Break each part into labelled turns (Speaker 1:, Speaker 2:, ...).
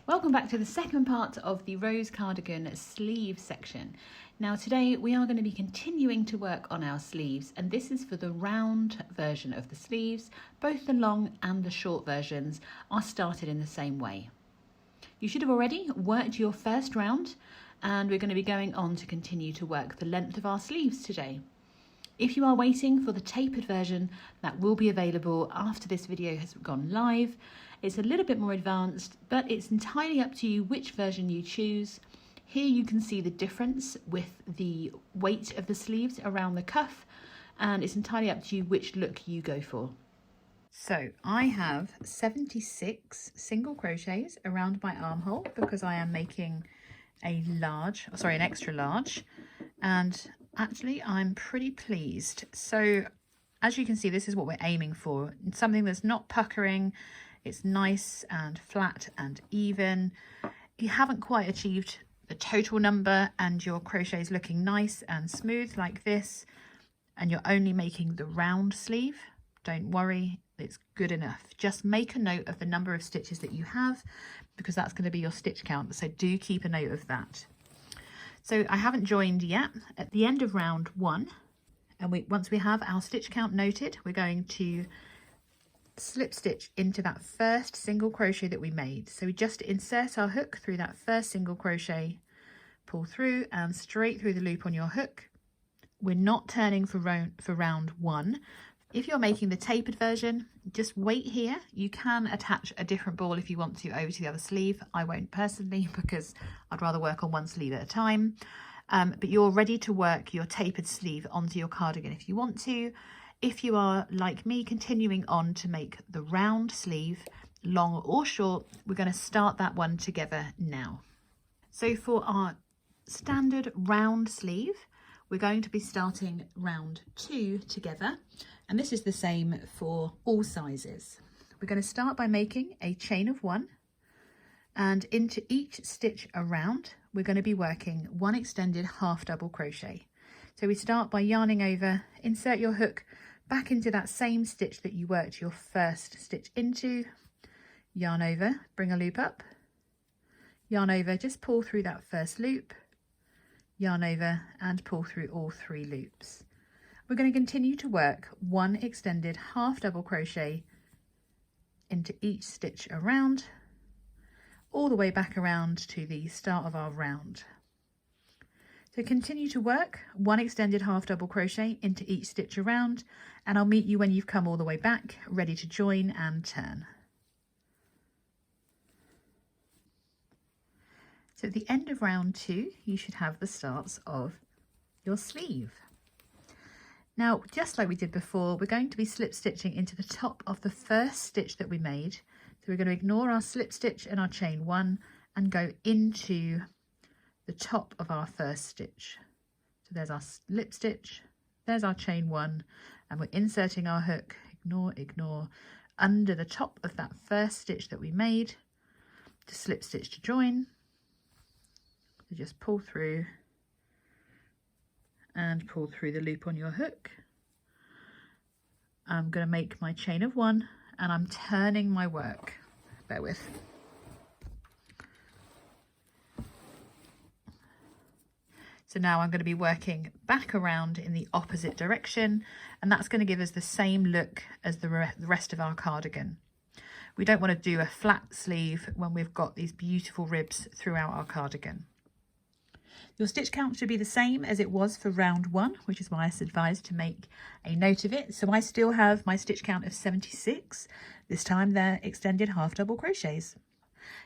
Speaker 1: Welcome back to the second part of the Rose Cardigan sleeve section. Now today we are going to be continuing to work on our sleeves, and this is for the round version of the sleeves. Both the long and the short versions are started in the same way. You should have already worked your first round, and we're going to be going on to continue to work the length of our sleeves today. If you are waiting for the tapered version, that will be available after this video has gone live. It's a little bit more advanced, but it's entirely up to you which version you choose. Here you can see the difference with the weight of the sleeves around the cuff, and it's entirely up to you which look you go for. So I have 76 single crochets around my armhole because I am making an extra large, and actually I'm pretty pleased. So as you can see, this is what we're aiming for. Something that's not puckering, it's nice and flat and even. You haven't quite achieved the total number and your crochet is looking nice and smooth like this, and you're only making the round sleeve, don't worry, it's good enough. Just make a note of the number of stitches that you have, because that's going to be your stitch count, so do keep a note of that. So I haven't joined yet. At the end of round one, and once we have our stitch count noted, we're going to slip stitch into that first single crochet that we made. So we just insert our hook through that first single crochet, pull through and straight through the loop on your hook. We're not turning for round one. If you're making the tapered version, just wait here. You can attach a different ball if you want to over to the other sleeve. I won't personally, because I'd rather work on one sleeve at a time. But you're ready to work your tapered sleeve onto your cardigan if you want to. If you are, like me, continuing on to make the round sleeve, long or short, we're going to start that one together now. So for our standard round sleeve, we're going to be starting round 2 together, and this is the same for all sizes. We're going to start by making a chain of 1, and into each stitch around we're going to be working 1 extended half double crochet. So we start by yarning over, insert your hook back into that same stitch that you worked your first stitch into, yarn over, bring a loop up, yarn over, just pull through that first loop, yarn over and pull through all 3 loops. We're going to continue to work 1 extended half double crochet into each stitch around, all the way back around to the start of our round. So continue to work 1 extended half double crochet into each stitch around, and I'll meet you when you've come all the way back, ready to join and turn. So at the end of round 2, you should have the starts of your sleeve. Now, just like we did before, we're going to be slip stitching into the top of the first stitch that we made. So we're going to ignore our slip stitch and our chain 1 and go into the top of our first stitch. So there's our slip stitch, there's our chain 1, and we're inserting our hook, ignore, under the top of that first stitch that we made to slip stitch to join. So just pull through and pull through the loop on your hook. I'm going to make my chain of 1 and I'm turning my work. Bear with. So now I'm going to be working back around in the opposite direction, and that's going to give us the same look as the rest of our cardigan. We don't want to do a flat sleeve when we've got these beautiful ribs throughout our cardigan. Your stitch count should be the same as it was for round 1, which is why I advised to make a note of it. So I still have my stitch count of 76. This time they're extended half double crochets.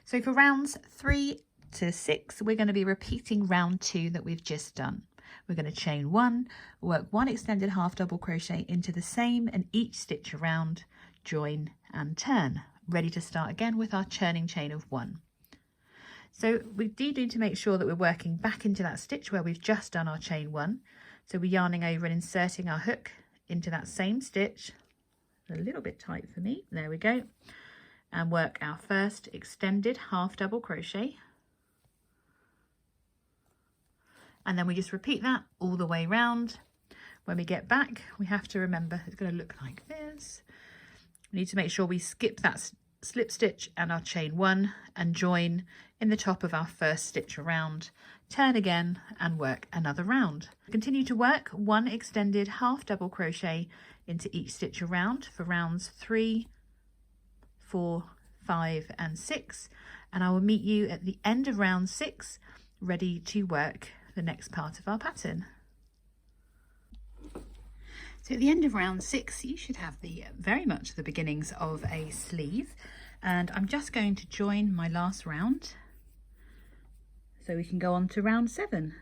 Speaker 1: So for rounds 3 to 6, we're going to be repeating round 2 that we've just done. We're going to chain 1, work 1 extended half double crochet into the same and each stitch around, join and turn, ready to start again with our churning chain of 1. So we do need to make sure that we're working back into that stitch where we've just done our chain 1. So we're yarning over and inserting our hook into that same stitch, a little bit tight for me, there we go, and work our first extended half double crochet. And then we just repeat that all the way round. When we get back, we have to remember it's going to look like this. We need to make sure we skip that slip stitch and our chain 1 and join in the top of our first stitch around, turn again and work another round. Continue to work 1 extended half double crochet into each stitch around for rounds 3, 4, 5 and 6, and I will meet you at the end of round 6 ready to work the next part of our pattern. So at the end of round 6 you should have very much the beginnings of a sleeve, and I'm just going to join my last round so we can go on to round 7.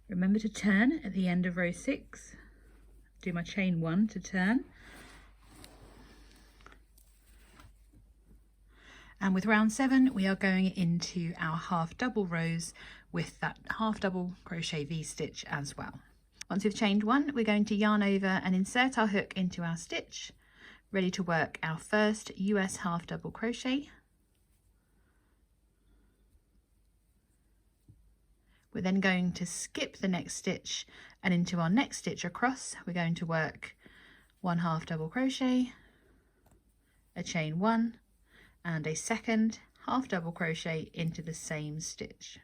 Speaker 1: Remember to turn at the end of row 6, do my chain 1 to turn. And with round 7 we are going into our half double rows with that half double crochet V-stitch as well. Once we've chained 1, we're going to yarn over and insert our hook into our stitch, ready to work our first US half double crochet. We're then going to skip the next stitch, and into our next stitch across we're going to work 1 half double crochet, a chain 1 and a second half double crochet into the same stitch.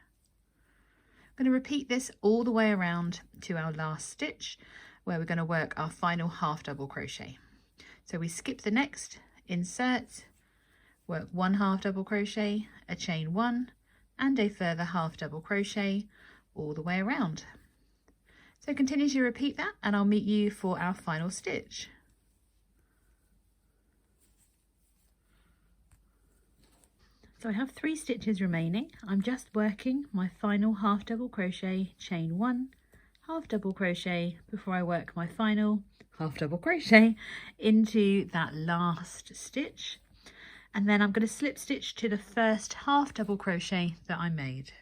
Speaker 1: I'm going to repeat this all the way around to our last stitch where we're going to work our final half double crochet. So we skip the next, insert, work 1 half double crochet, a chain 1 and a further half double crochet all the way around. So continue to repeat that and I'll meet you for our final stitch. So I have 3 stitches remaining. I'm just working my final half double crochet, chain 1, half double crochet before I work my final half double crochet into that last stitch, and then I'm going to slip stitch to the first half double crochet that I made.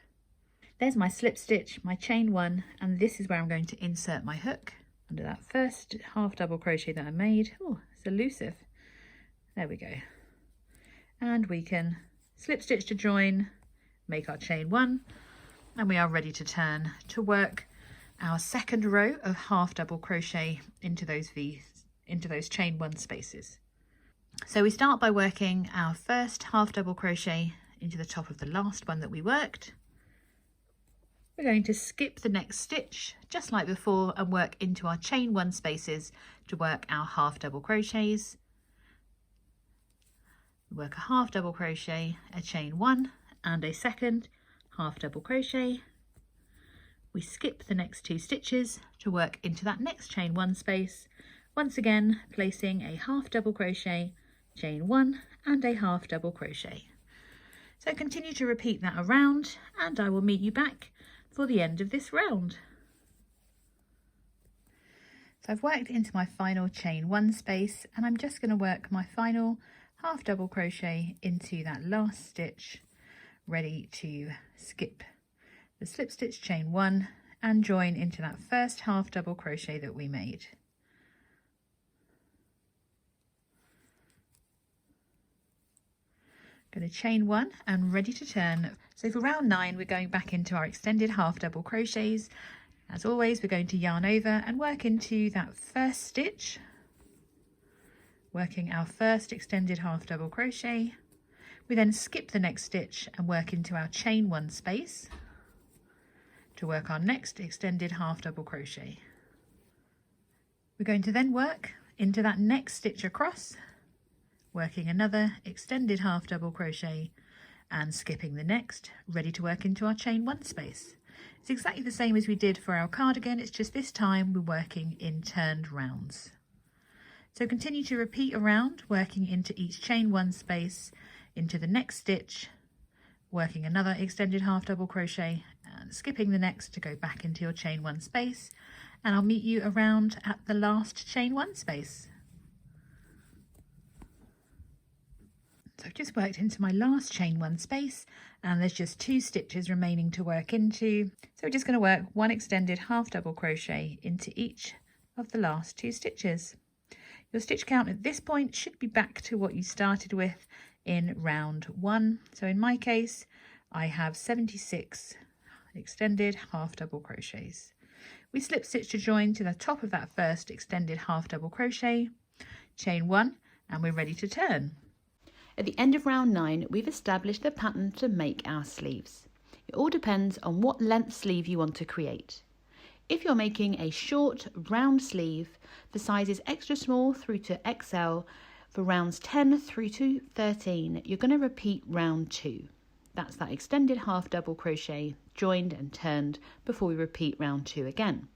Speaker 1: There's my slip stitch, my chain 1, and this is where I'm going to insert my hook under that first half double crochet that I made. Oh, it's elusive. There we go. And we can slip stitch to join, make our chain 1, and we are ready to turn to work our second row of half double crochet into those chain 1 spaces. So we start by working our first half double crochet into the top of the last one that we worked. We're going to skip the next stitch just like before and work into our chain 1 spaces to work our half double crochets. Work a half double crochet, a chain 1 and a second half double crochet. We skip the next 2 stitches to work into that next chain 1 space, once again placing a half double crochet, chain 1 and a half double crochet. So continue to repeat that around and I will meet you back for the end of this round. So I've worked into my final chain 1 space and I'm just going to work my final half double crochet into that last stitch, ready to skip the slip stitch, chain 1 and join into that first half double crochet that we made. Going to chain 1 and ready to turn. So for round 9 we're going back into our extended half double crochets. As always we're going to yarn over and work into that first stitch, working our first extended half double crochet. We then skip the next stitch and work into our chain 1 space to work our next extended half double crochet. We're going to then work into that next stitch across, working another extended half double crochet and skipping the next, ready to work into our chain 1 space. It's exactly the same as we did for our cardigan, it's just this time we're working in turned rounds. So continue to repeat around, working into each chain 1 space, into the next stitch, working another extended half double crochet and skipping the next to go back into your chain 1 space, and I'll meet you around at the last chain 1 space. So I've just worked into my last chain 1 space and there's just 2 stitches remaining to work into. So we're just going to work 1 extended half double crochet into each of the last 2 stitches. Your stitch count at this point should be back to what you started with in round 1. So in my case, I have 76 extended half double crochets. We slip stitch to join to the top of that first extended half double crochet, chain 1, and we're ready to turn. At the end of round 9, we've established the pattern to make our sleeves. It all depends on what length sleeve you want to create. If you're making a short round sleeve, the sizes extra small through to XL, for rounds 10 through to 13, you're going to repeat round 2. That's that extended half double crochet, joined and turned before we repeat round 2 again.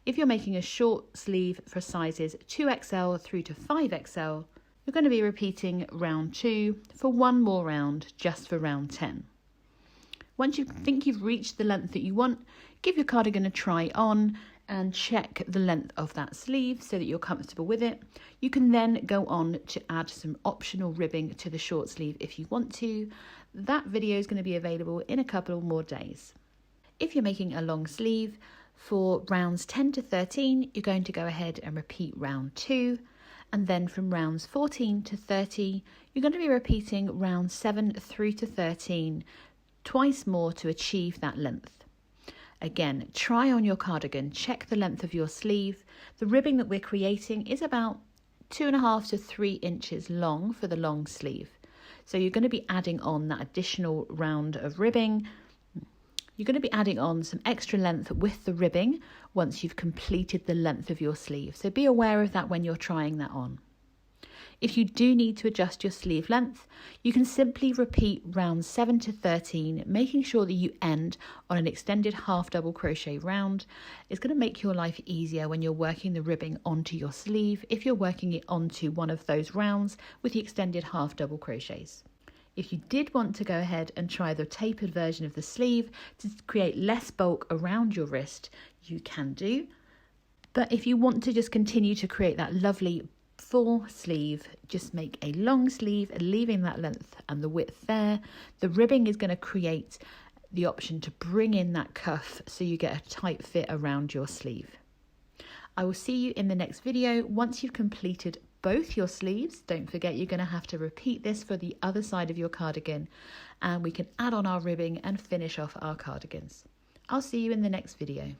Speaker 1: If you're making a short sleeve for sizes 2XL through to 5XL, you're going to be repeating round 2 for one more round, just for round 10. Once you think you've reached the length that you want, give your cardigan a try on and check the length of that sleeve so that you're comfortable with it. You can then go on to add some optional ribbing to the short sleeve if you want to. That video is going to be available in a couple more days. If you're making a long sleeve, for rounds 10 to 13, you're going to go ahead and repeat round 2. And then from rounds 14 to 30, you're going to be repeating rounds 7 through to 13, twice more to achieve that length. Again, try on your cardigan, check the length of your sleeve. The ribbing that we're creating is about 2.5 to 3 inches long for the long sleeve. So you're going to be adding on that additional round of ribbing. You're going to be adding on some extra length with the ribbing once you've completed the length of your sleeve. So be aware of that when you're trying that on. If you do need to adjust your sleeve length, you can simply repeat rounds 7 to 13, making sure that you end on an extended half double crochet round. It's going to make your life easier when you're working the ribbing onto your sleeve if you're working it onto one of those rounds with the extended half double crochets. If you did want to go ahead and try the tapered version of the sleeve to create less bulk around your wrist, you can do. But if you want to just continue to create that lovely full sleeve, just make a long sleeve, leaving that length and the width there. The ribbing is going to create the option to bring in that cuff so you get a tight fit around your sleeve. I will see you in the next video once you've completed both your sleeves. Don't forget you're going to have to repeat this for the other side of your cardigan, and we can add on our ribbing and finish off our cardigans. I'll see you in the next video.